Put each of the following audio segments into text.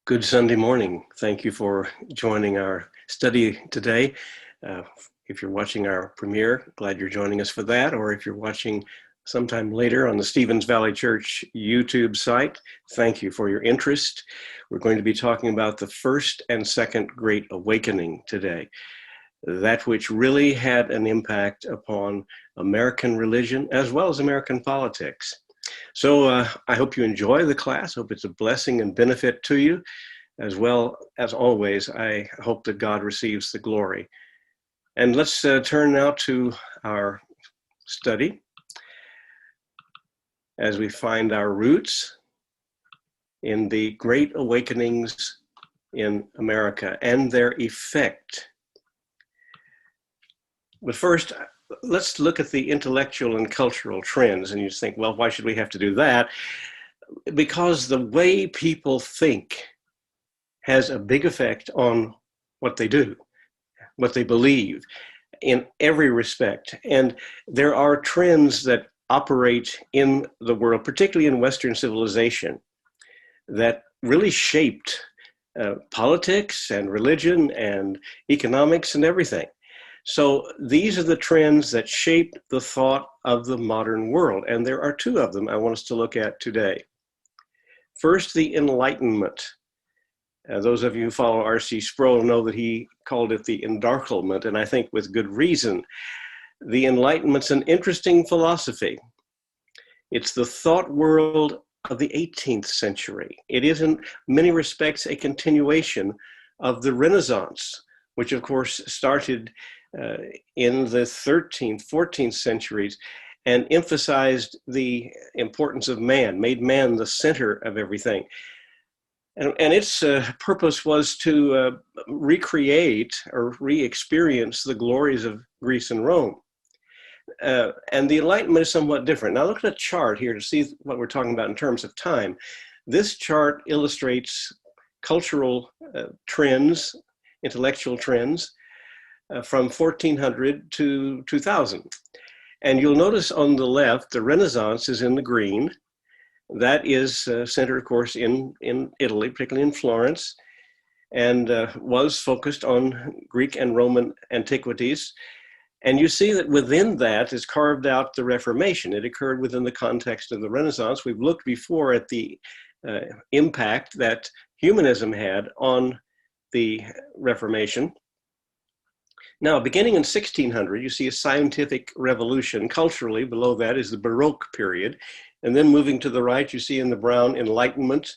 Good Sunday morning. Thank you for joining our study today. If you're watching our premiere, glad you're joining us for that. Or if you're watching sometime later on the Stevens Valley Church YouTube site, thank you for your interest. We're going to be talking about the First and Second Great Awakening today, that which really had an impact upon American religion as well as American politics. So I hope you enjoy the class. Hope it's a blessing and benefit to you. As well as always, I hope that God receives the glory. And let's turn now to our study as we find our roots in the Great Awakenings in America and their effect. But first, let's look at the intellectual and cultural trends. And you think, well, why should we have to do that? Because the way people think has a big effect on what they do, what they believe in every respect. And there are trends that operate in the world, particularly in Western civilization, that really shaped politics and religion and economics and everything. So these are the trends that shape the thought of the modern world. And there are two of them I want us to look at today. First, the Enlightenment. Those of you who follow R.C. Sproul know that he called it the Endarklement, and I think with good reason. The Enlightenment's an interesting philosophy. It's the thought world of the 18th century. It is in many respects a continuation of the Renaissance, which of course started in the 13th, 14th centuries and emphasized the importance of man, made man the center of everything. And its purpose was to recreate or re-experience the glories of Greece and Rome. And the Enlightenment is somewhat different. Now look at a chart here to see what we're talking about in terms of time. This chart illustrates cultural trends, intellectual trends, from 1400 to 2000. And you'll notice on the left, the Renaissance is in the green. That is centered, of course, in Italy, particularly in Florence, and was focused on Greek and Roman antiquities. And you see that within that is carved out the Reformation. It occurred within the context of the Renaissance. We've looked before at the impact that humanism had on the Reformation. Now, beginning in 1600, you see a scientific revolution. Culturally, below that is the Baroque period. And then moving to the right, you see in the brown Enlightenment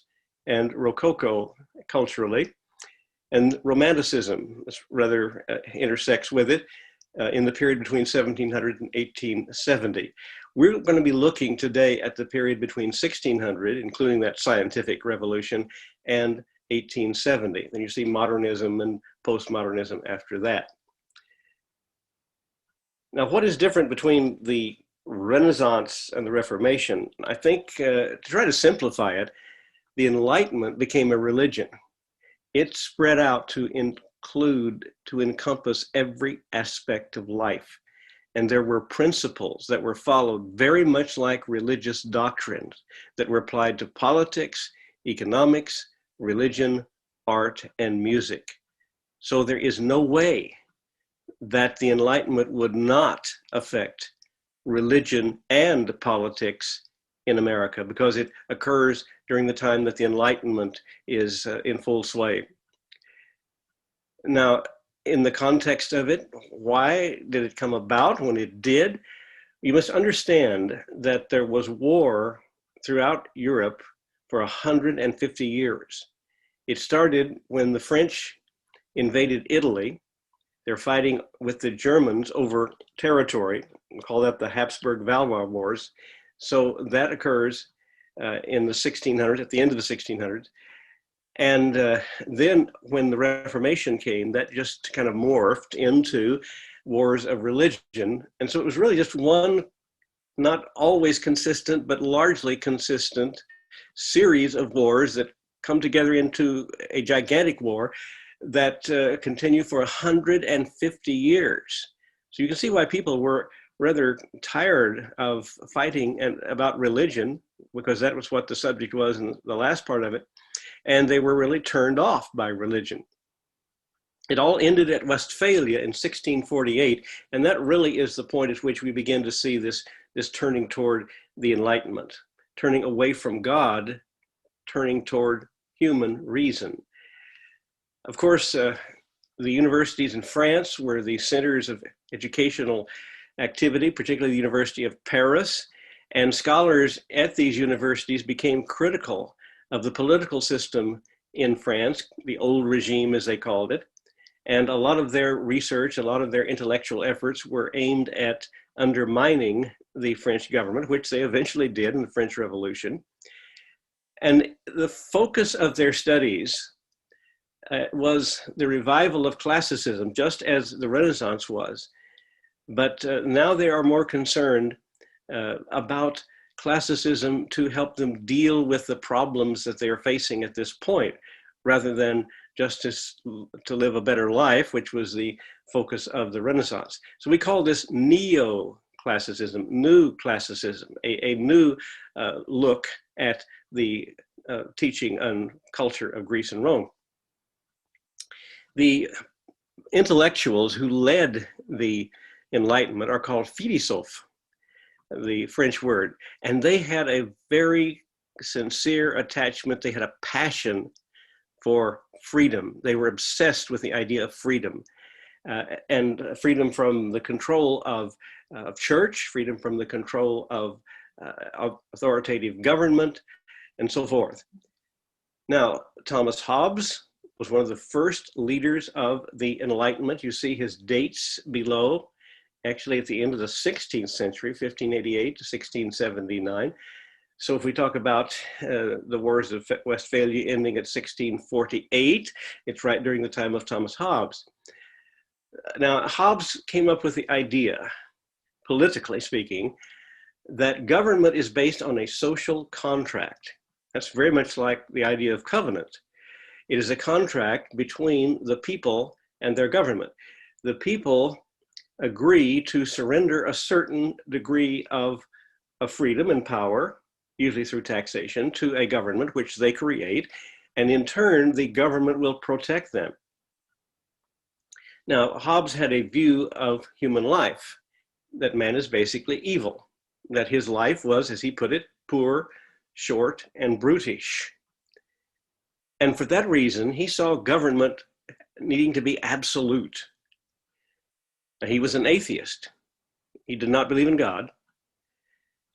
and Rococo culturally. And Romanticism rather intersects with it in the period between 1700 and 1870. We're going to be looking today at the period between 1600, including that scientific revolution, and 1870. Then you see modernism and postmodernism after that. Now, what is different between the Renaissance and the Reformation? I think to try to simplify it, the Enlightenment became a religion. It spread out to encompass every aspect of life. And there were principles that were followed very much like religious doctrines that were applied to politics, economics, religion, art, and music. So there is no way that the Enlightenment would not affect religion and politics in America, because it occurs during the time that the Enlightenment is in full sway. Now, in the context of it, why did it come about when it did? You must understand that there was war throughout Europe for 150 years. It started when the French invaded Italy. They're fighting with the Germans over territory. We call that the Habsburg-Valois Wars. So that occurs in the 1600s, at the end of the 1600s. And then when the Reformation came, that just kind of morphed into wars of religion. And so it was really just one, not always consistent, but largely consistent series of wars that come together into a gigantic war that continue for 150 years. So you can see why people were rather tired of fighting about religion, because that was what the subject was in the last part of it. and they were really turned off by religion. It all ended at Westphalia in 1648, and that really is the point at which we begin to see this turning toward the Enlightenment, turning away from God, turning toward human reason. Of course, the universities in France were the centers of educational activity, particularly the University of Paris, and scholars at these universities became critical of the political system in France, the old regime as they called it, and a lot of their research, a lot of their intellectual efforts were aimed at undermining the French government, which they eventually did in the French Revolution. And the focus of their studies was the revival of classicism, just as the Renaissance was. But now they are more concerned about classicism to help them deal with the problems that they are facing at this point, rather than just to live a better life, which was the focus of the Renaissance. So we call this neo-classicism, new classicism, a new look at the teaching and culture of Greece and Rome. The intellectuals who led the Enlightenment are called philosophes, the French word, and they had a very sincere attachment. They had a passion for freedom. They were obsessed with the idea of freedom, and freedom from the control of church, freedom from the control of authoritative government, and so forth. Now, Thomas Hobbes was one of the first leaders of the Enlightenment. You see his dates below, actually at the end of the 16th century, 1588 to 1679. So if we talk about the Wars of Westphalia ending at 1648, it's right during the time of Thomas Hobbes. Now, Hobbes came up with the idea, politically speaking, that government is based on a social contract. That's very much like the idea of covenant. It is a contract between the people and their government. The people agree to surrender a certain degree of freedom and power, usually through taxation, to a government which they create, and in turn, the government will protect them. Now, Hobbes had a view of human life, that man is basically evil, that his life was, as he put it, poor, short, and brutish. And for that reason, he saw government needing to be absolute. Now, he was an atheist. He did not believe in God.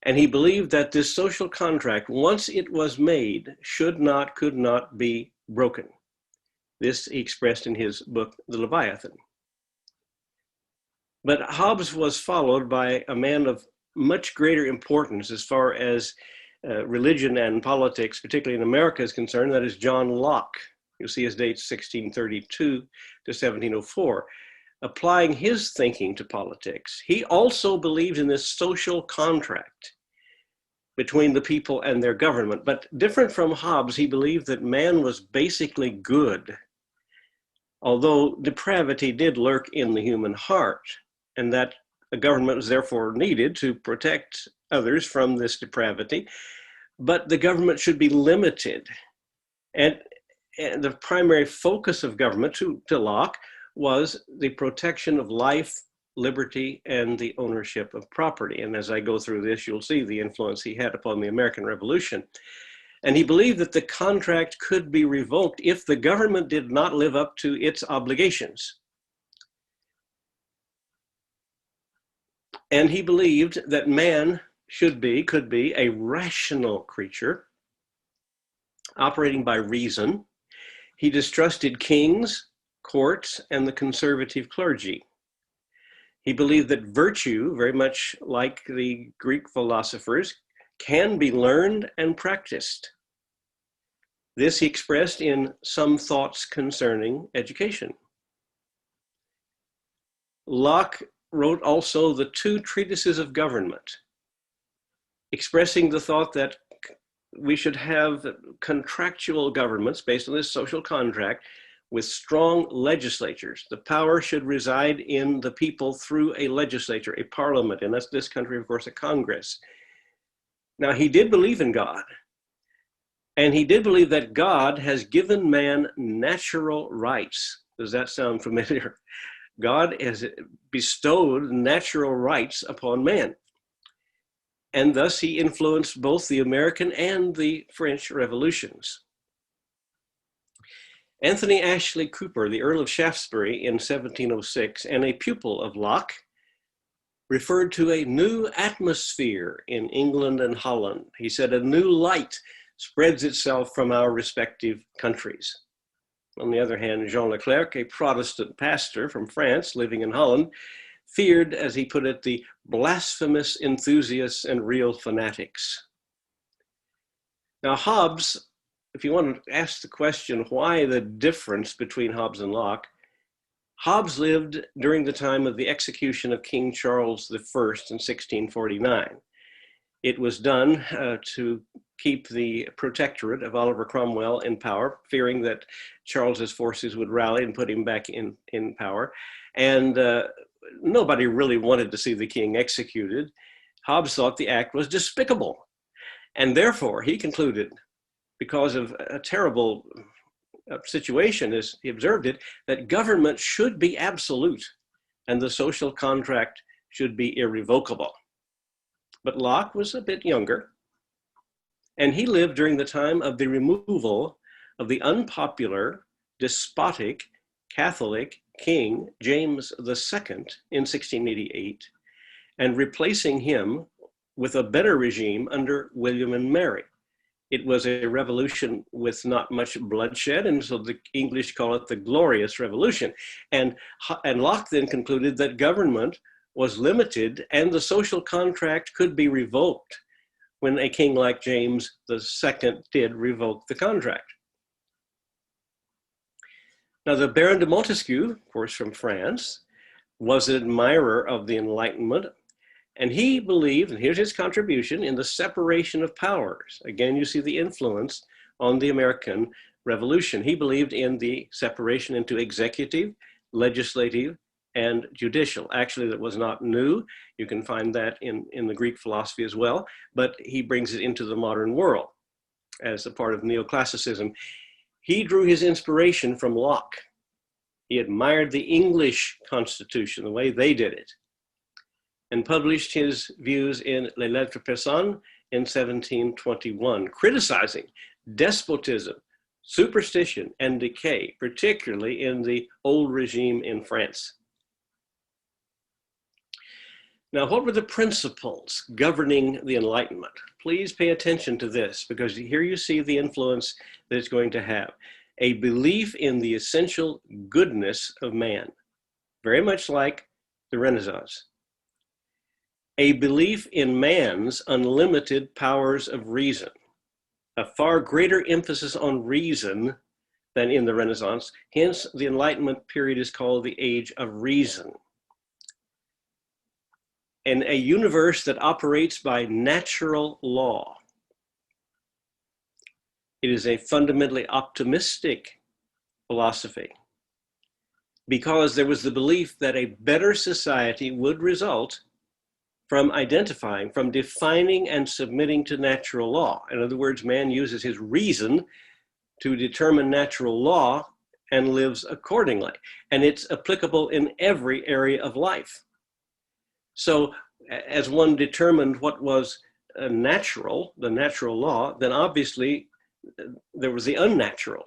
And he believed that this social contract, once it was made, could not be broken. This he expressed in his book, The Leviathan. But Hobbes was followed by a man of much greater importance as far as religion and politics, particularly in America, is concerned. That is John Locke. You'll see his dates 1632 to 1704. Applying his thinking to politics, he also believed in this social contract between the people and their government. But different from Hobbes, he believed that man was basically good, although depravity did lurk in the human heart, and that a government was therefore needed to protect others from this depravity. But the government should be limited. And the primary focus of government, to Locke, was the protection of life, liberty, and the ownership of property. And as I go through this, you'll see the influence he had upon the American Revolution. And he believed that the contract could be revoked if the government did not live up to its obligations. And he believed that man could be a rational creature operating by reason. He distrusted kings, courts, and the conservative clergy. He believed that virtue, very much like the Greek philosophers, can be learned and practiced. This he expressed in Some Thoughts Concerning Education. Locke wrote also the two treatises of government, expressing the thought that we should have contractual governments based on this social contract with strong legislatures. The power should reside in the people through a legislature, a parliament, and that's this country, of course, a Congress. Now, he did believe in God, And he did believe that God has given man natural rights. Does that sound familiar? God has bestowed natural rights upon man. And thus he influenced both the American and the French revolutions. Anthony Ashley Cooper, the Earl of Shaftesbury in 1706, and a pupil of Locke, referred to a new atmosphere in England and Holland. He said, a new light spreads itself from our respective countries. On the other hand, Jean Leclerc, a Protestant pastor from France living in Holland, feared, as he put it, the blasphemous enthusiasts and real fanatics. Now, Hobbes, if you want to ask the question, why the difference between Hobbes and Locke? Hobbes lived during the time of the execution of King Charles I in 1649. It was done to keep the protectorate of Oliver Cromwell in power, fearing that Charles's forces would rally and put him back in power. And nobody really wanted to see the king executed. Hobbes thought the act was despicable. And therefore, he concluded, because of a terrible situation as he observed it, that government should be absolute and the social contract should be irrevocable. But Locke was a bit younger, and he lived during the time of the removal of the unpopular, despotic, Catholic King James II in 1688, and replacing him with a better regime under William and Mary. It was a revolution with not much bloodshed, and so the English call it the Glorious Revolution. And Locke then concluded that government was limited and the social contract could be revoked when a king like James II did revoke the contract. Now, the Baron de Montesquieu, of course from France, was an admirer of the Enlightenment, and he believed, and here's his contribution, in the separation of powers. Again, you see the influence on the American Revolution. He believed in the separation into executive, legislative, and judicial. Actually, that was not new. You can find that in the Greek philosophy as well, but he brings it into the modern world as a part of neoclassicism. He drew his inspiration from Locke. He admired the English Constitution, the way they did it, and published his views in Les Lettres Persanes in 1721, criticizing despotism, superstition, and decay, particularly in the old regime in France. Now, what were the principles governing the Enlightenment? Please pay attention to this, because here you see the influence that it's going to have. A belief in the essential goodness of man, very much like the Renaissance. A belief in man's unlimited powers of reason, a far greater emphasis on reason than in the Renaissance. Hence, the Enlightenment period is called the Age of Reason. And a universe that operates by natural law. It is a fundamentally optimistic philosophy, because there was the belief that a better society would result from identifying, from defining and submitting to natural law. In other words, man uses his reason to determine natural law and lives accordingly. And it's applicable in every area of life. So as one determined what was natural, the natural law, then obviously there was the unnatural.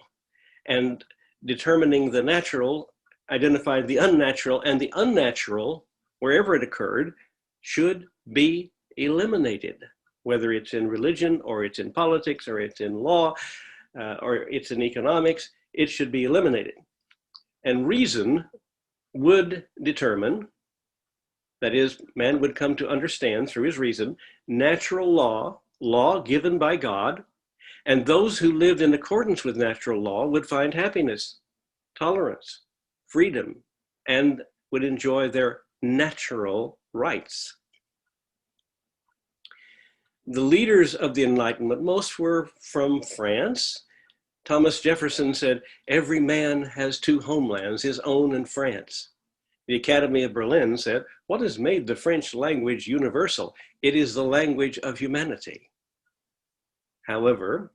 And determining the natural identified the unnatural, and the unnatural, wherever it occurred, should be eliminated, whether it's in religion or it's in politics or it's in law or it's in economics, it should be eliminated. And reason would determine, that is, man would come to understand through his reason, natural law, law given by God, and those who lived in accordance with natural law would find happiness, tolerance, freedom, and would enjoy their natural rights. The leaders of the Enlightenment, most were from France. Thomas Jefferson said, every man has two homelands, his own and France. The Academy of Berlin said, what has made the French language universal? It is the language of humanity. However,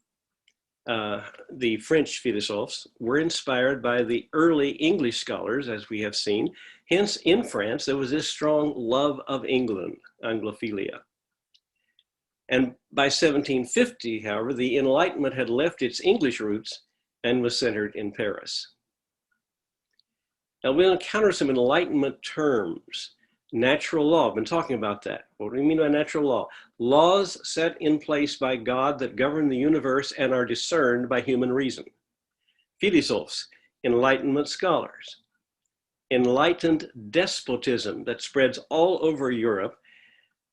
the French philosophes were inspired by the early English scholars, as we have seen. Hence, in France, there was this strong love of England, Anglophilia. And by 1750, however, the Enlightenment had left its English roots and was centered in Paris. Now, we'll encounter some Enlightenment terms. Natural law, I've been talking about that. What do we mean by natural law? Laws set in place by God that govern the universe and are discerned by human reason. Philosophes, Enlightenment scholars. Enlightened despotism that spreads all over Europe,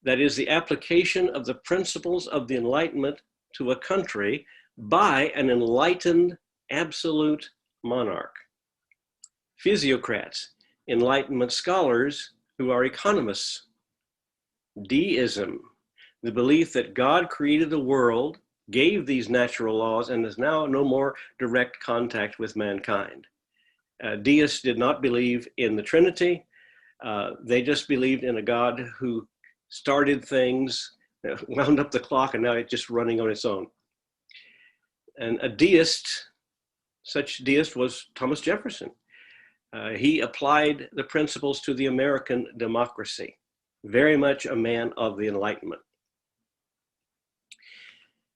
that is the application of the principles of the Enlightenment to a country by an enlightened absolute monarch. Physiocrats, Enlightenment scholars who are economists. Deism, the belief that God created the world, gave these natural laws, and is now no more direct contact with mankind. Deists did not believe in the Trinity. They just believed in a God who started things, wound up the clock, and now it's just running on its own. And a deist, such deist was Thomas Jefferson. He applied the principles to the American democracy, very much a man of the Enlightenment.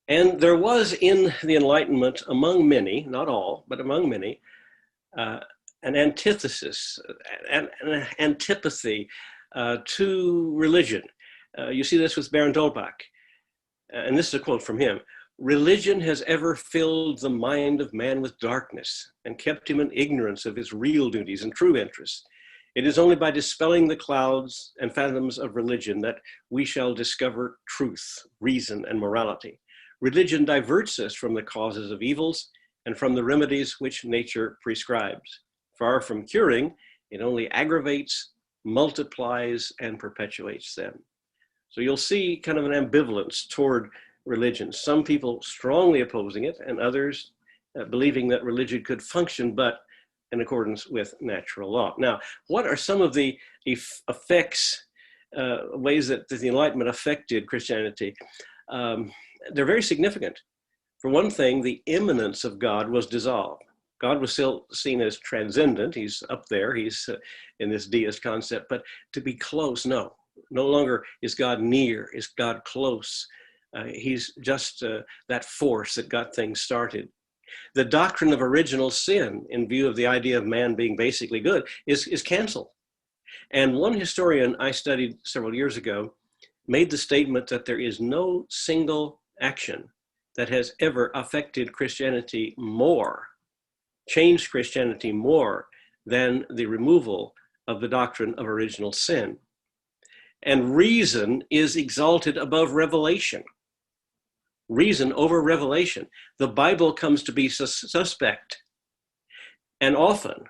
And there was in the Enlightenment, among many, not all, but among many, an antithesis, an antipathy to religion. You see this with Baron d'Holbach, and this is a quote from him. Religion has ever filled the mind of man with darkness and kept him in ignorance of his real duties and true interests. It is only by dispelling the clouds and phantoms of religion that we shall discover truth, reason, and morality. Religion diverts us from the causes of evils and from the remedies which nature prescribes. Far from curing, it only aggravates, multiplies, and perpetuates them. So you'll see kind of an ambivalence toward religion. Some people strongly opposing it, and others believing that religion could function, but in accordance with natural law. Now, what are some of the effects, ways that the Enlightenment affected Christianity? They're very significant. For one thing, the immanence of God was dissolved. God was still seen as transcendent. He's up there. He's in this deist concept, but to be close, no longer is God near, is God close. He's just that force that got things started. The doctrine of original sin, in view of the idea of man being basically good, is canceled. And one historian I studied several years ago made the statement that there is no single action that has ever affected Christianity more, changed Christianity more than the removal of the doctrine of original sin. And reason is exalted above revelation. Reason over revelation. The Bible comes to be suspect. And often,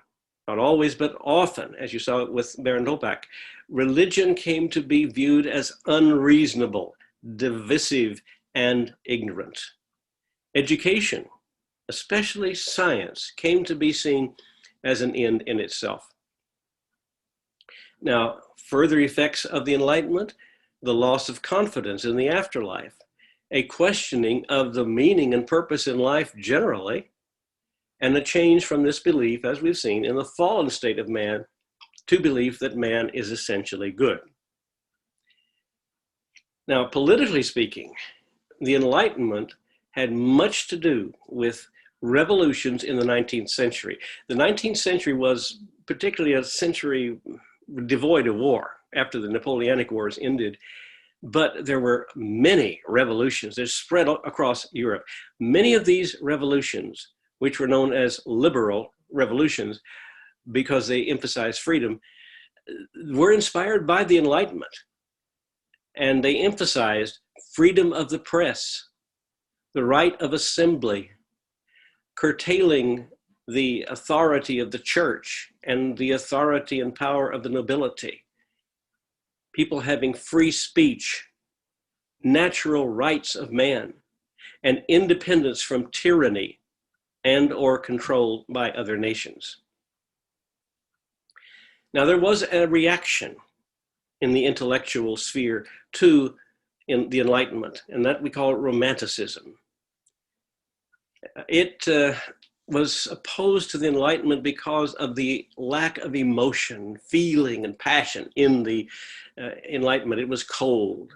not always, but often, as you saw with Baron d'Holbach, religion came to be viewed as unreasonable, divisive, and ignorant. Education, especially science, came to be seen as an end in itself. Now, further effects of the Enlightenment, the loss of confidence in the afterlife, a questioning of the meaning and purpose in life generally, and a change from this belief, as we've seen, in the fallen state of man to belief that man is essentially good. Now, politically speaking, the Enlightenment had much to do with revolutions in the 19th century. The 19th century was particularly a century devoid of war after the Napoleonic Wars ended. But there were many revolutions that spread across Europe. Many of these revolutions, which were known as liberal revolutions because they emphasized freedom, were inspired by the Enlightenment. And they emphasized freedom of the press, the right of assembly, curtailing the authority of the church and the authority and power of the nobility. People having free speech, natural rights of man, and independence from tyranny and or control by other nations. Now, there was a reaction in the intellectual sphere to the Enlightenment, and that we call it Romanticism. It was opposed to the Enlightenment because of the lack of emotion, feeling, and passion in the Enlightenment. It was cold.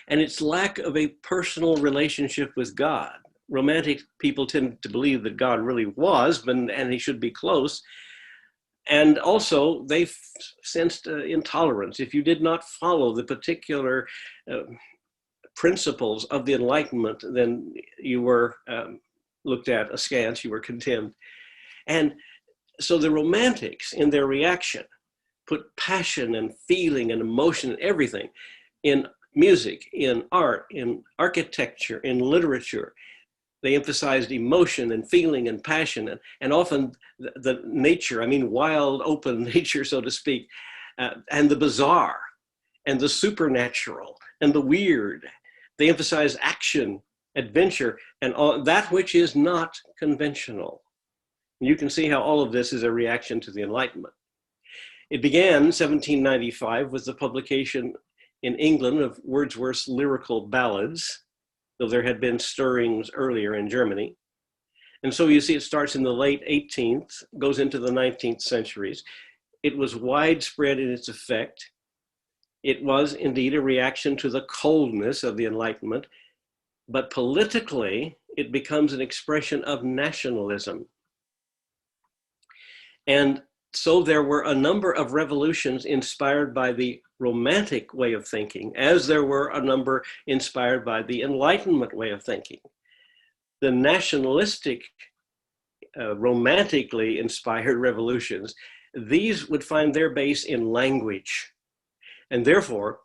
And its lack of a personal relationship with God. Romantic people tend to believe that God really was, and he should be close. And also, they sensed intolerance. If you did not follow the particular principles of the Enlightenment, then you were looked at askance, you were contemned. And so the Romantics, in their reaction, put passion and feeling and emotion and everything in music, in art, in architecture, in literature. They emphasized emotion and feeling and passion, and often the nature, I mean, wild, open nature, so to speak, and the bizarre, and the supernatural, and the weird. They emphasize action, adventure, and all, that which is not conventional. You can see how all of this is a reaction to the Enlightenment. It began in 1795 with the publication in England of Wordsworth's lyrical ballads, though there had been stirrings earlier in Germany. And so you see it starts in the late 18th, goes into the 19th centuries. It was widespread in its effect. It was indeed a reaction to the coldness of the Enlightenment, but politically, it becomes an expression of nationalism. And so there were a number of revolutions inspired by the Romantic way of thinking, as there were a number inspired by the Enlightenment way of thinking. The nationalistic, romantically inspired revolutions, these would find their base in language. And therefore,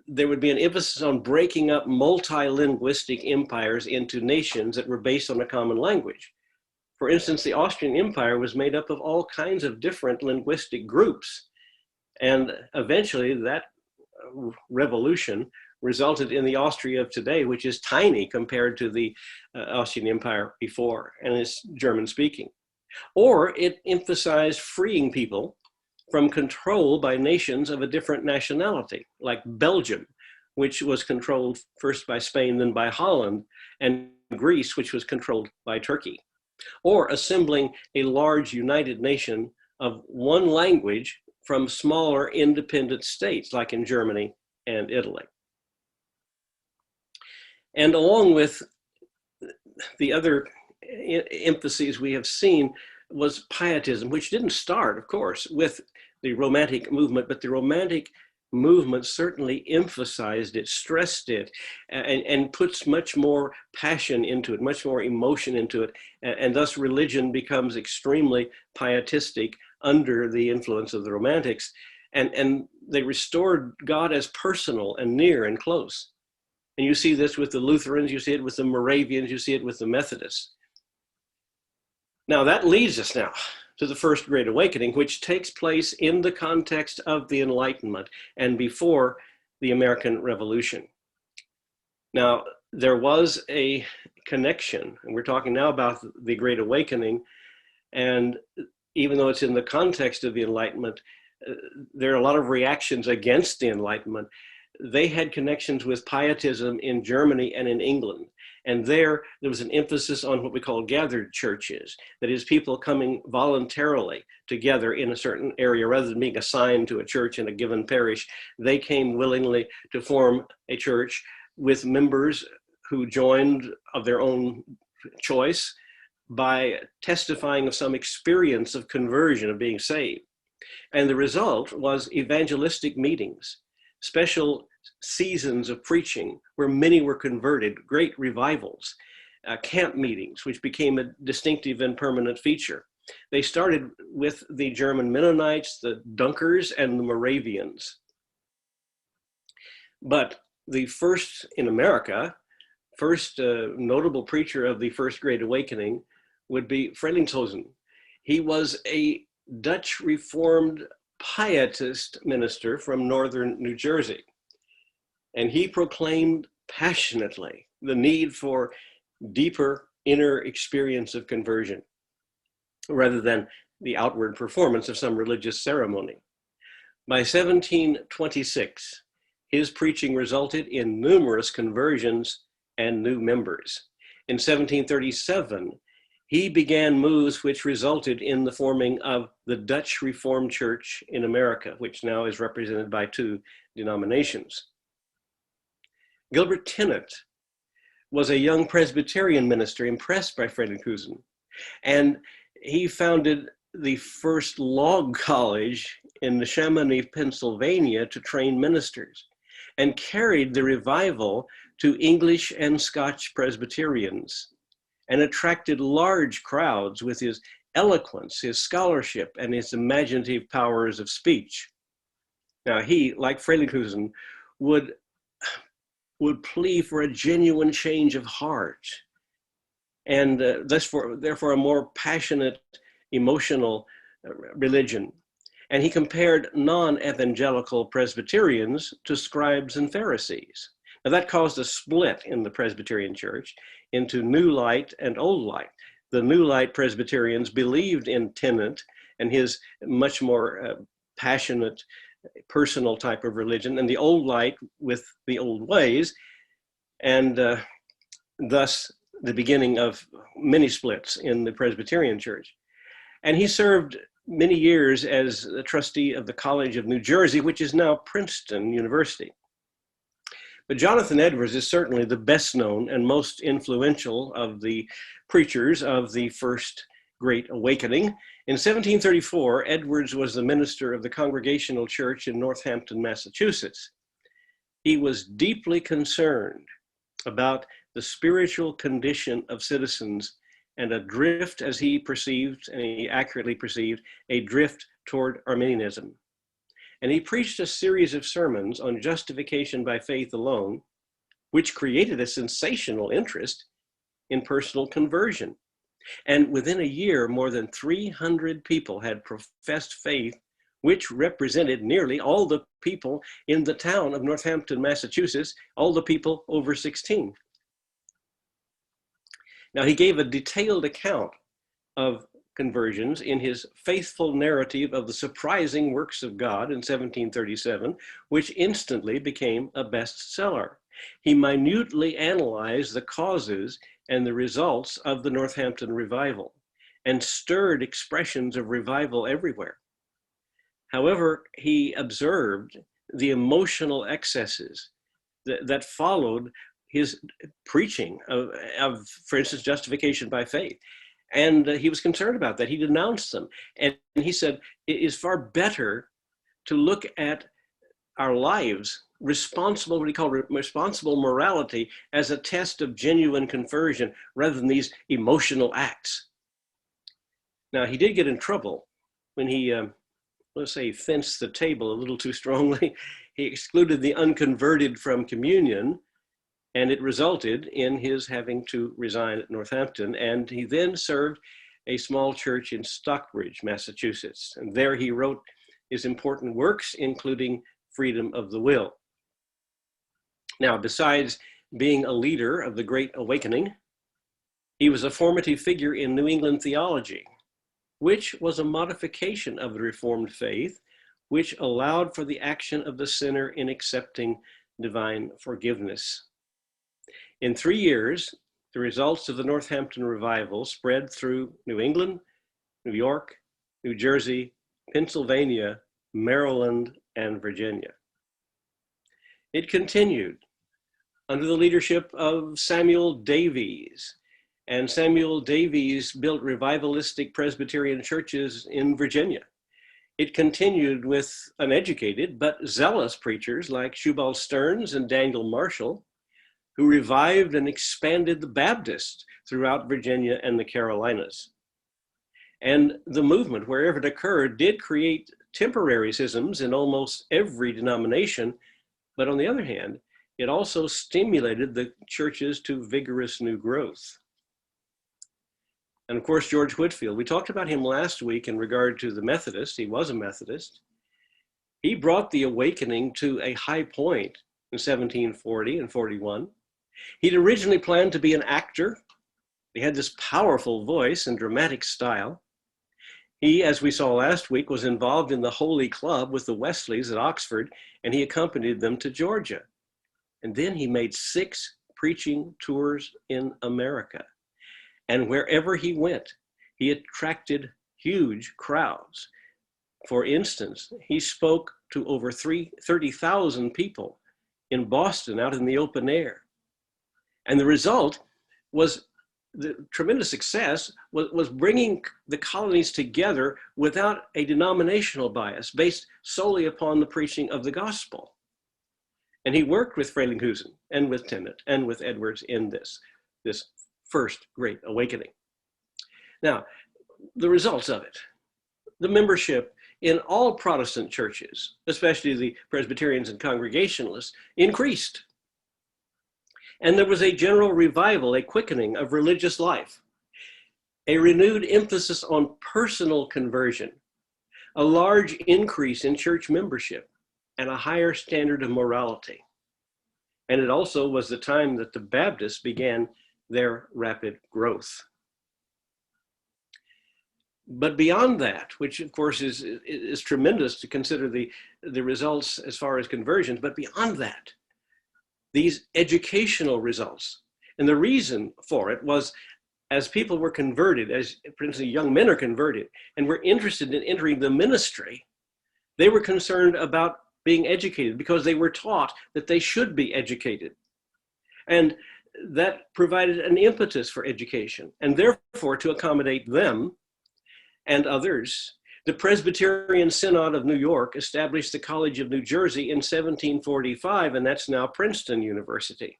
there would be an emphasis on breaking up multilinguistic empires into nations that were based on a common language. For instance, the Austrian Empire was made up of all kinds of different linguistic groups. And eventually that revolution resulted in the Austria of today, which is tiny compared to the Austrian Empire before, and is German speaking. Or it emphasized freeing people from control by nations of a different nationality, like Belgium, which was controlled first by Spain, then by Holland, and Greece, which was controlled by Turkey. Or assembling a large united nation of one language from smaller independent states, like in Germany and Italy. And along with the other emphases we have seen was pietism, which didn't start, of course, with the Romantic movement, but the Romantic movement certainly emphasized it, stressed it, and puts much more passion into it, much more emotion into it, and thus religion becomes extremely pietistic under the influence of the Romantics, and they restored God as personal and near and close. And you see this with the Lutherans, you see it with the Moravians, you see it with the Methodists. Now that leads us now to the First Great Awakening, which takes place in the context of the Enlightenment and before the American Revolution. Now, there was a connection, and we're talking now about the Great Awakening, and even though it's in the context of the Enlightenment, there are a lot of reactions against the Enlightenment. They had connections with pietism in Germany and in England. And there was an emphasis on what we call gathered churches. That is, people coming voluntarily together in a certain area rather than being assigned to a church in a given parish. They came willingly to form a church with members who joined of their own choice by testifying of some experience of conversion, of being saved. And the result was evangelistic meetings, special seasons of preaching where many were converted, great revivals, camp meetings, which became a distinctive and permanent feature. They started with the German Mennonites, the Dunkers, and the Moravians. But the first in America, first notable preacher of the First Great Awakening would be Frelingshosen. He was a Dutch Reformed Pietist minister from northern New Jersey. And he proclaimed passionately the need for deeper inner experience of conversion rather than the outward performance of some religious ceremony. By 1726, his preaching resulted in numerous conversions and new members. In 1737, he began moves which resulted in the forming of the Dutch Reformed Church in America, which now is represented by two denominations. Gilbert Tennent was a young Presbyterian minister impressed by Frelinghuysen, and he founded the first log college in Chamonix, Pennsylvania, to train ministers, and carried the revival to English and Scotch Presbyterians, and attracted large crowds with his eloquence, his scholarship, and his imaginative powers of speech. Now he, like Frelinghuysen, would plea for a genuine change of heart, and therefore a more passionate, emotional religion. And he compared non-evangelical Presbyterians to scribes and Pharisees. Now that caused a split in the Presbyterian Church into New Light and Old Light. The New Light Presbyterians believed in Tennent and his much more passionate, personal type of religion, and the Old Light with the old ways, and thus the beginning of many splits in the Presbyterian Church. And he served many years as a trustee of the College of New Jersey, which is now Princeton University. But Jonathan Edwards is certainly the best known and most influential of the preachers of the First Great Awakening. In 1734, Edwards was the minister of the Congregational Church in Northampton, Massachusetts. He was deeply concerned about the spiritual condition of citizens and a drift, as he perceived, and he accurately perceived, a drift toward Arminianism. And he preached a series of sermons on justification by faith alone, which created a sensational interest in personal conversion. And within a year, more than 300 people had professed faith, which represented nearly all the people in the town of Northampton, Massachusetts, all the people over 16. Now, he gave a detailed account of conversions in his faithful narrative of the surprising works of God in 1737, which instantly became a bestseller. He minutely analyzed the causes and the results of the Northampton revival and stirred expressions of revival everywhere. However, he observed the emotional excesses that followed his preaching of, for instance, justification by faith. And he was concerned about that. He denounced them. And he said, it is far better to look at our lives, responsible, what he called responsible morality, as a test of genuine conversion rather than these emotional acts. Now, he did get in trouble when he, let's say, fenced the table a little too strongly. He excluded the unconverted from communion, and it resulted in his having to resign at Northampton. And he then served a small church in Stockbridge, Massachusetts. And there he wrote his important works, including Freedom of the Will. Now, besides being a leader of the Great Awakening, he was a formative figure in New England theology, which was a modification of the Reformed faith, which allowed for the action of the sinner in accepting divine forgiveness. In 3 years, the results of the Northampton revival spread through New England, New York, New Jersey, Pennsylvania, Maryland, and Virginia. It continued under the leadership of Samuel Davies, and Samuel Davies built revivalistic Presbyterian churches in Virginia. It continued with uneducated but zealous preachers like Shubal Stearns and Daniel Marshall, who revived and expanded the Baptists throughout Virginia and the Carolinas. And the movement, wherever it occurred, did create temporary schisms in almost every denomination, but on the other hand, it also stimulated the churches to vigorous new growth. And of course, George Whitefield, we talked about him last week in regard to the Methodists. He was a Methodist. He brought the awakening to a high point in 1740 and 41. He'd originally planned to be an actor. He had this powerful voice and dramatic style. He, as we saw last week, was involved in the Holy Club with the Wesleys at Oxford, and he accompanied them to Georgia. And then he made 6 preaching tours in America. And wherever he went, he attracted huge crowds. For instance, he spoke to over 30,000 people in Boston out in the open air. And the result was the tremendous success was bringing the colonies together without a denominational bias based solely upon the preaching of the gospel. And he worked with Frelinghuysen and with Tennant and with Edwards in this first Great Awakening. Now, the results of it, the membership in all Protestant churches, especially the Presbyterians and Congregationalists, increased. And there was a general revival, a quickening of religious life, a renewed emphasis on personal conversion, a large increase in church membership, and a higher standard of morality. And it also was the time that the Baptists began their rapid growth. But beyond that, which of course is tremendous to consider the results as far as conversions, but beyond that, these educational results. And the reason for it was as people were converted, as for instance, young men are converted and were interested in entering the ministry, they were concerned about being educated because they were taught that they should be educated. And that provided an impetus for education. And therefore, to accommodate them and others, the Presbyterian Synod of New York established the College of New Jersey in 1745, and that's now Princeton University.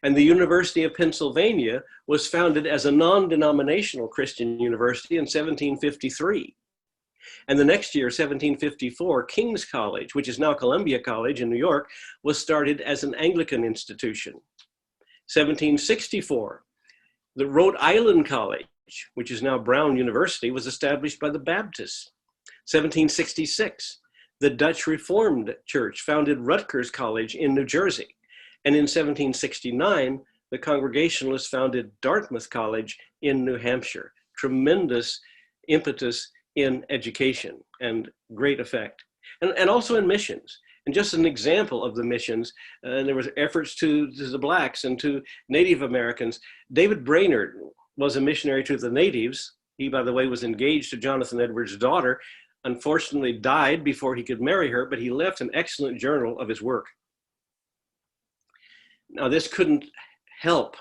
And the University of Pennsylvania was founded as a non-denominational Christian university in 1753. And the next year, 1754, King's College, which is now Columbia College in New York, was started as an Anglican institution. 1764, the Rhode Island College, which is now Brown University, was established by the Baptists. 1766, the Dutch Reformed Church founded Rutgers College in New Jersey. And in 1769, the Congregationalists founded Dartmouth College in New Hampshire. Tremendous impetus in education and great effect. And also in missions. And just an example of the missions, there was efforts to the Blacks and to Native Americans. David Brainerd was a missionary to the natives. He, by the way, was engaged to Jonathan Edwards' daughter, unfortunately died before he could marry her, but he left an excellent journal of his work. Now, this couldn't help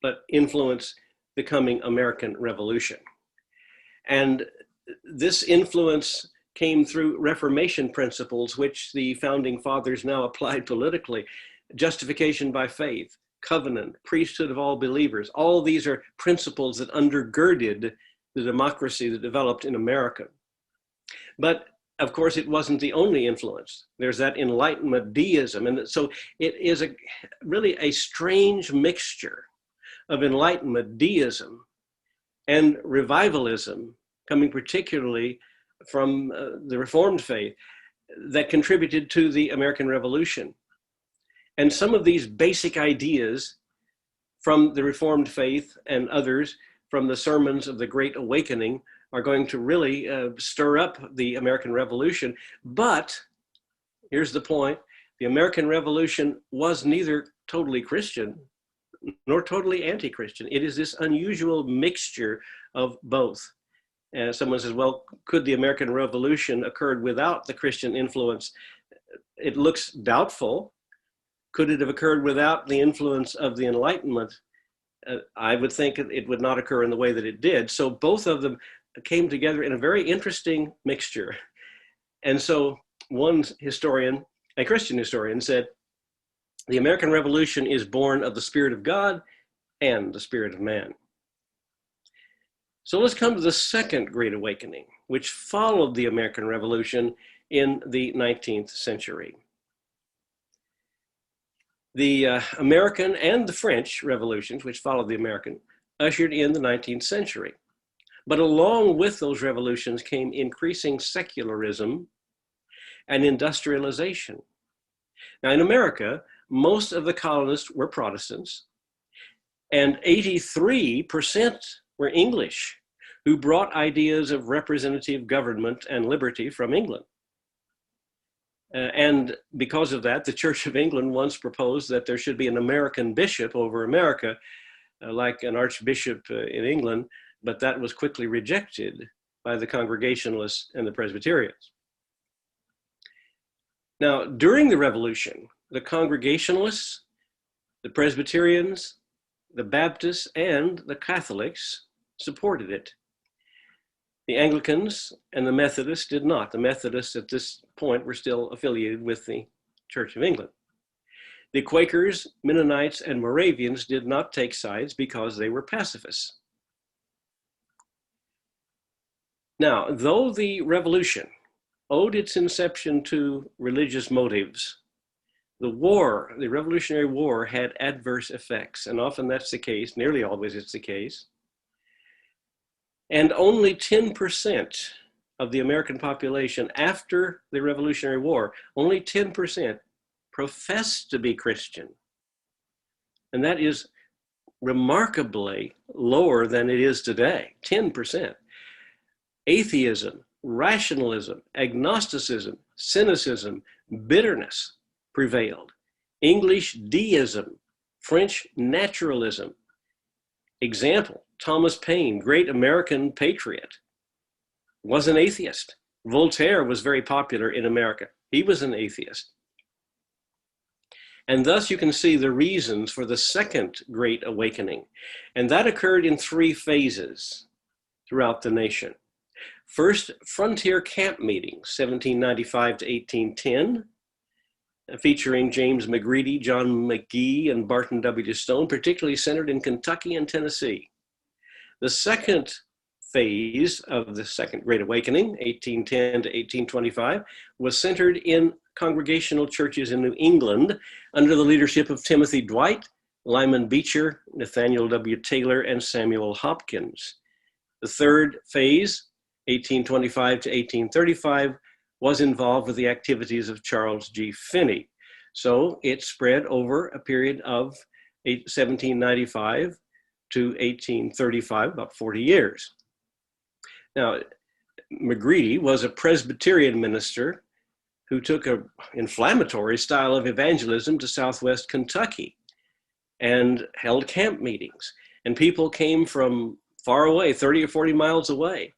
but influence the coming American Revolution. And this influence came through Reformation principles, which the founding fathers now applied politically. Justification by faith, covenant, priesthood of all believers. All these are principles that undergirded the democracy that developed in America. But of course, it wasn't the only influence. There's that Enlightenment deism. And so it is really a strange mixture of Enlightenment deism and revivalism, coming particularly from the Reformed faith, that contributed to the American Revolution. And some of these basic ideas from the Reformed faith and others from the sermons of the Great Awakening are going to really stir up the American Revolution. But here's the point: the American Revolution was neither totally Christian nor totally anti-Christian. It is this unusual mixture of both. And someone says, well, could the American Revolution occurred without the Christian influence? It looks doubtful. Could it have occurred without the influence of the Enlightenment? I would think it would not occur in the way that it did. So both of them came together in a very interesting mixture. And so one historian, a Christian historian, said, the American Revolution is born of the Spirit of God and the Spirit of man. So let's come to the Second Great Awakening, which followed the American Revolution in the 19th century. The American and the French revolutions, which followed the American, ushered in the 19th century. But along with those revolutions came increasing secularism and industrialization. Now in America, most of the colonists were Protestants, and 83% were English, who brought ideas of representative government and liberty from England. And because of that, the Church of England once proposed that there should be an American bishop over America, like an archbishop in England, but that was quickly rejected by the Congregationalists and the Presbyterians. Now, during the Revolution, the Congregationalists, the Presbyterians, the Baptists, and the Catholics supported it. The Anglicans and the Methodists did not. The Methodists at this point were still affiliated with the Church of England. The Quakers, Mennonites, and Moravians did not take sides because they were pacifists. Now, though the Revolution owed its inception to religious motives, the Revolutionary War had adverse effects, and often that's the case, nearly always it's the case. And only 10% of the American population after the Revolutionary War, only 10% professed to be Christian. And that is remarkably lower than it is today, 10%. Atheism, rationalism, agnosticism, cynicism, bitterness prevailed. English deism, French naturalism. Example, Thomas Paine, great American patriot, was an atheist. Voltaire was very popular in America. He was an atheist. And thus you can see the reasons for the Second Great Awakening. And that occurred in 3 phases throughout the nation. First, frontier camp meetings, 1795 to 1810, featuring James McGready, John McGee, and Barton W. Stone, particularly centered in Kentucky and Tennessee. The second phase of the Second Great Awakening, 1810 to 1825, was centered in congregational churches in New England under the leadership of Timothy Dwight, Lyman Beecher, Nathaniel W. Taylor, and Samuel Hopkins. The third phase, 1825 to 1835, was involved with the activities of Charles G. Finney. So it spread over a period of 1795 to 1835, about 40 years. Now, McGready was a Presbyterian minister who took an inflammatory style of evangelism to Southwest Kentucky and held camp meetings. And people came from far away, 30 or 40 miles away.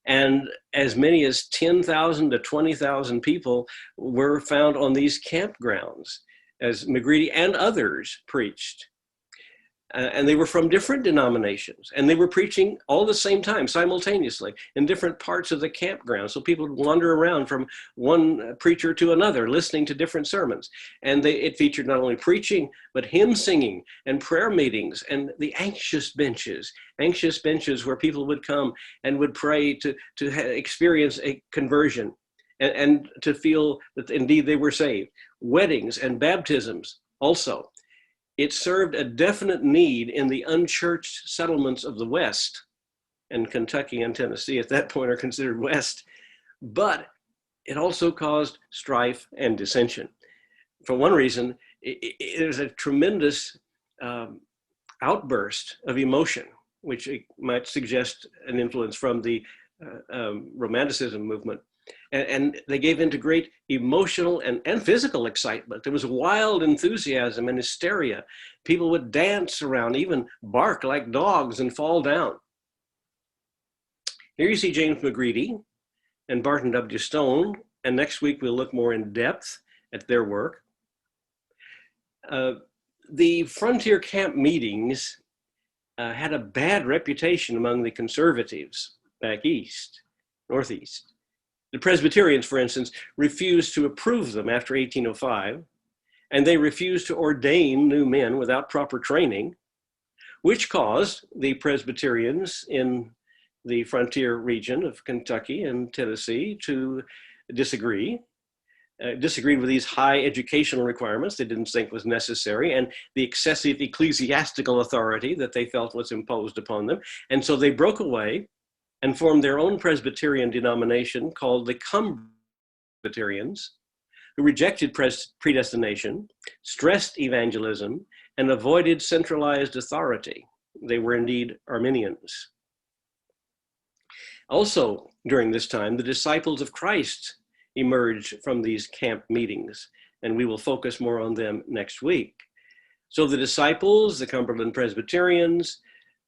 And as many as 10,000 to 20,000 people were found on these campgrounds as McGready and others preached. And they were from different denominations, and they were preaching all at the same time, simultaneously, in different parts of the campground. So people would wander around from one preacher to another, listening to different sermons. And it featured not only preaching, but hymn singing and prayer meetings and the anxious benches where people would come and would pray to experience a conversion and to feel that indeed they were saved. Weddings and baptisms also. It served a definite need in the unchurched settlements of the West, and Kentucky and Tennessee at that point are considered West, but it also caused strife and dissension. For one reason, there's a tremendous outburst of emotion, which might suggest an influence from the Romanticism movement. And they gave into great emotional and physical excitement. There was wild enthusiasm and hysteria. People would dance around, even bark like dogs and fall down. Here you see James McGready and Barton W. Stone, and next week we'll look more in depth at their work. The frontier camp meetings had a bad reputation among the conservatives back east, northeast. The Presbyterians, for instance, refused to approve them after 1805, and they refused to ordain new men without proper training, which caused the Presbyterians in the frontier region of Kentucky and Tennessee to disagreed with these high educational requirements they didn't think was necessary, and the excessive ecclesiastical authority that they felt was imposed upon them. And so they broke away and formed their own Presbyterian denomination called the Presbyterians, who rejected predestination, stressed evangelism, and avoided centralized authority. They were indeed Arminians. Also, during this time, the disciples of Christ emerged from these camp meetings, and we will focus more on them next week. So the disciples, the Cumberland Presbyterians,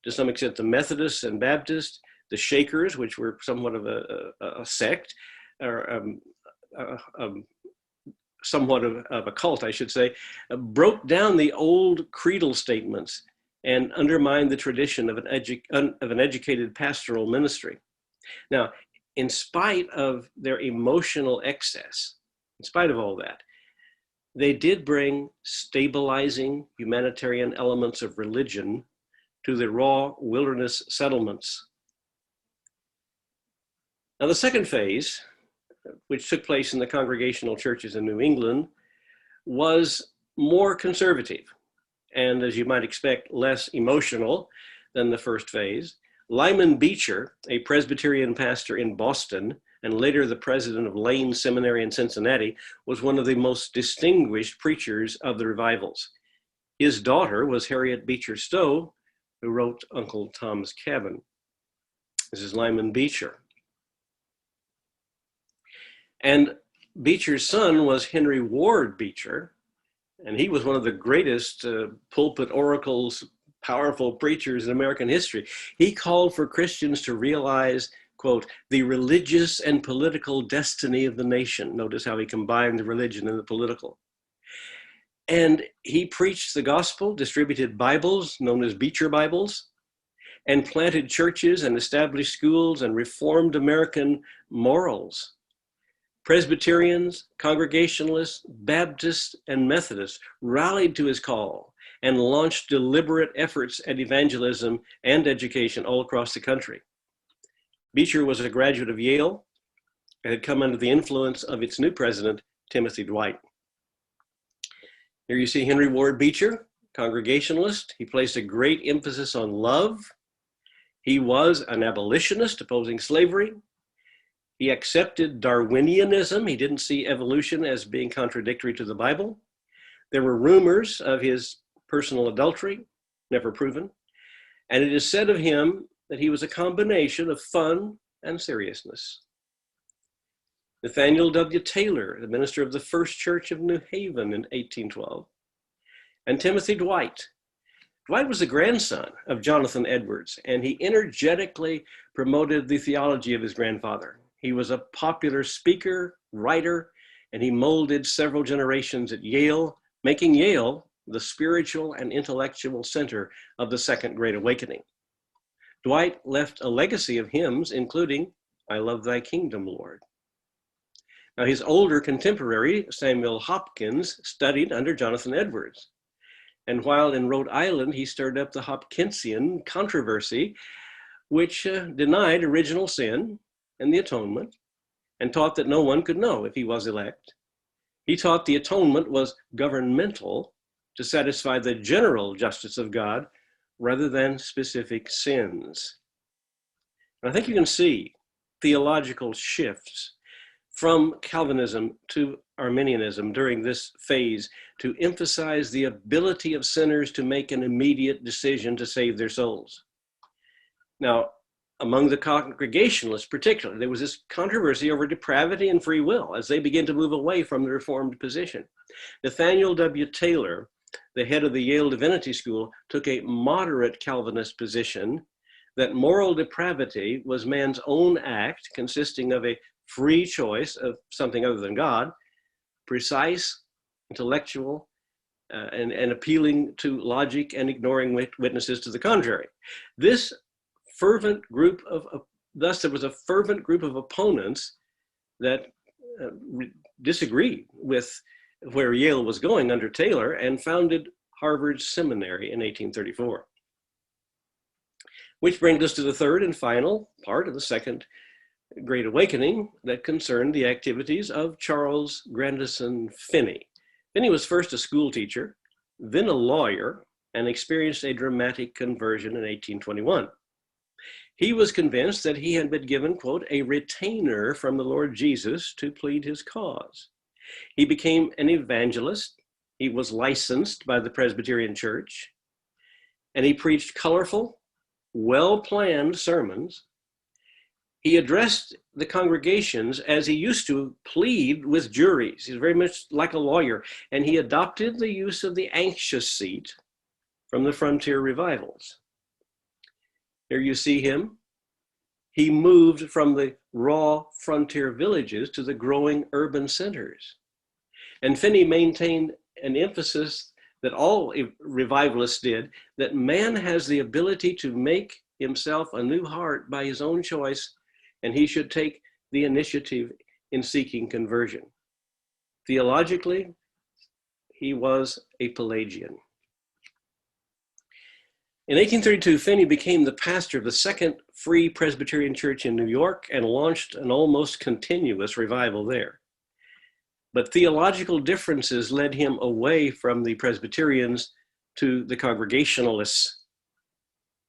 to some extent the Methodists and Baptists, the Shakers, which were somewhat of a sect, or somewhat of a cult, I should say, broke down the old creedal statements and undermined the tradition of an educated pastoral ministry. Now, in spite of their emotional excess, in spite of all that, they did bring stabilizing humanitarian elements of religion to the raw wilderness settlements. Now, the second phase, which took place in the congregational churches in New England, was more conservative, and as you might expect, less emotional than the first phase. Lyman Beecher, a Presbyterian pastor in Boston, and later the president of Lane Seminary in Cincinnati, was one of the most distinguished preachers of the revivals. His daughter was Harriet Beecher Stowe, who wrote Uncle Tom's Cabin. This is Lyman Beecher. And Beecher's son was Henry Ward Beecher, and he was one of the greatest pulpit oracles, powerful preachers in American history. He called for Christians to realize, quote, the religious and political destiny of the nation. Notice how he combined the religion and the political. And he preached the gospel, distributed Bibles known as Beecher Bibles, and planted churches and established schools and reformed American morals. Presbyterians, Congregationalists, Baptists, and Methodists rallied to his call and launched deliberate efforts at evangelism and education all across the country. Beecher was a graduate of Yale and had come under the influence of its new president, Timothy Dwight. Here you see Henry Ward Beecher, Congregationalist. He placed a great emphasis on love. He was an abolitionist opposing slavery. He accepted Darwinianism. He didn't see evolution as being contradictory to the Bible. There were rumors of his personal adultery, never proven. And it is said of him that he was a combination of fun and seriousness. Nathaniel W. Taylor, the minister of the First Church of New Haven in 1812. And Timothy Dwight. Dwight was the grandson of Jonathan Edwards, and he energetically promoted the theology of his grandfather. He was a popular speaker, writer, and he molded several generations at Yale, making Yale the spiritual and intellectual center of the Second Great Awakening. Dwight left a legacy of hymns, including, I Love Thy Kingdom, Lord. Now, his older contemporary, Samuel Hopkins, studied under Jonathan Edwards. And while in Rhode Island, he stirred up the Hopkinsian controversy, which denied original sin and the atonement, and taught that no one could know if he was elect. He taught the atonement was governmental to satisfy the general justice of God rather than specific sins. And I think you can see theological shifts from Calvinism to Arminianism during this phase to emphasize the ability of sinners to make an immediate decision to save their souls. Now, among the Congregationalists particularly, there was this controversy over depravity and free will as they began to move away from the Reformed position. Nathaniel W. Taylor, the head of the Yale Divinity School, took a moderate Calvinist position that moral depravity was man's own act consisting of a free choice of something other than God, precise, intellectual, and appealing to logic and ignoring witnesses to the contrary. Thus, there was a fervent group of opponents that disagreed with where Yale was going under Taylor and founded Harvard Seminary in 1834. Which brings us to the third and final part of the Second Great Awakening that concerned the activities of Charles Grandison Finney. Finney was first a school teacher, then a lawyer, and experienced a dramatic conversion in 1821. He was convinced that he had been given, quote, a retainer from the Lord Jesus to plead his cause. He became an evangelist. He was licensed by the Presbyterian Church, and he preached colorful, well-planned sermons. He addressed the congregations as he used to plead with juries. He's very much like a lawyer, and he adopted the use of the anxious seat from the frontier revivals. Here you see him. He moved from the raw frontier villages to the growing urban centers. And Finney maintained an emphasis that all revivalists did, that man has the ability to make himself a new heart by his own choice, and he should take the initiative in seeking conversion. Theologically, he was a Pelagian. In 1832, Finney became the pastor of the Second Free Presbyterian Church in New York and launched an almost continuous revival there. But theological differences led him away from the Presbyterians to the Congregationalists.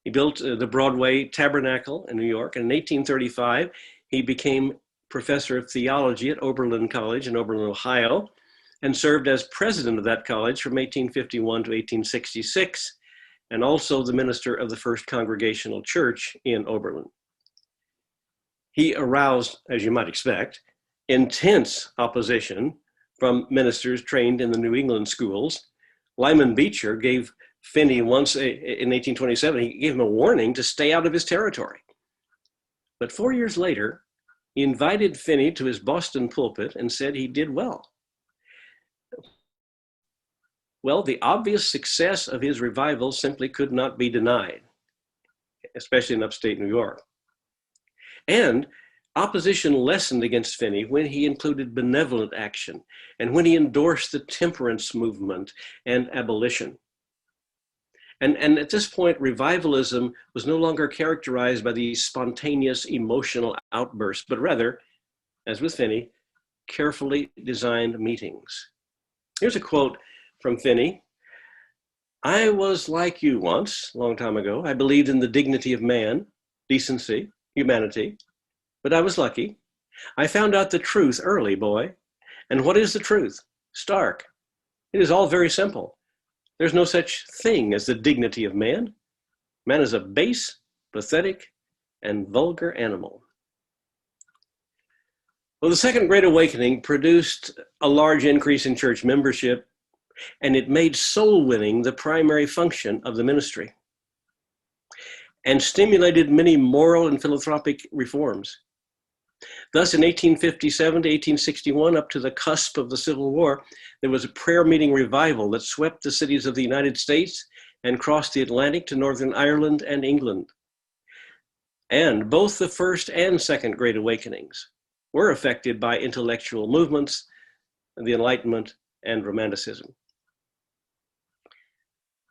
He built the Broadway Tabernacle in New York, and in 1835, he became professor of theology at Oberlin College in Oberlin, Ohio, and served as president of that college from 1851 to 1866, and also the minister of the First Congregational Church in Oberlin. He aroused, as you might expect, intense opposition from ministers trained in the New England schools. Lyman Beecher gave Finney once, in 1827, he gave him a warning to stay out of his territory. But 4 years later, he invited Finney to his Boston pulpit and said he did well. Well, the obvious success of his revival simply could not be denied, especially in upstate New York. And opposition lessened against Finney when he included benevolent action and when he endorsed the temperance movement and abolition. And at this point, revivalism was no longer characterized by these spontaneous emotional outbursts, but rather, as with Finney, carefully designed meetings. Here's a quote from Finney. "I was like you once, a long time ago. I believed in the dignity of man, decency, humanity, but I was lucky. I found out the truth early, boy. And what is the truth? Stark. It is all very simple. There's no such thing as the dignity of man. Man is a base, pathetic, and vulgar animal." Well, the Second Great Awakening produced a large increase in church membership, and it made soul winning the primary function of the ministry, and stimulated many moral and philanthropic reforms. Thus, in 1857 to 1861, up to the cusp of the Civil War, there was a prayer meeting revival that swept the cities of the United States and crossed the Atlantic to Northern Ireland and England. And both the First and Second Great Awakenings were affected by intellectual movements, the Enlightenment, and Romanticism.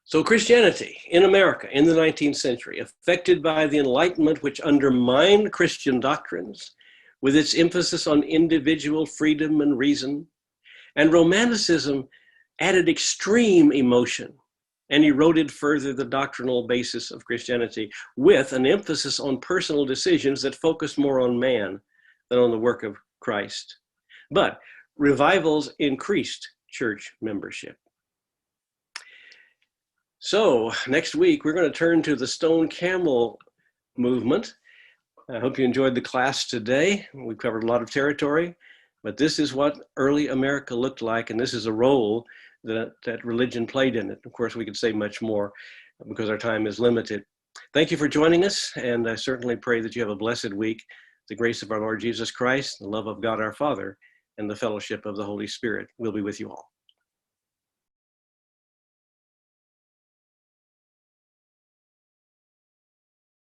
So Christianity in America in the 19th century, affected by the Enlightenment, which undermined Christian doctrines with its emphasis on individual freedom and reason, and Romanticism added extreme emotion and eroded further the doctrinal basis of Christianity with an emphasis on personal decisions that focused more on man than on the work of Christ. But revivals increased church membership. So next week, we're going to turn to the Stone Camel movement. I hope you enjoyed the class today. We've covered a lot of territory, but this is what early America looked like, and this is a role that religion played in it. Of course, we could say much more because our time is limited. Thank you for joining us, and I certainly pray that you have a blessed week. The grace of our Lord Jesus Christ, the love of God our Father, and the fellowship of the Holy Spirit will be with you all.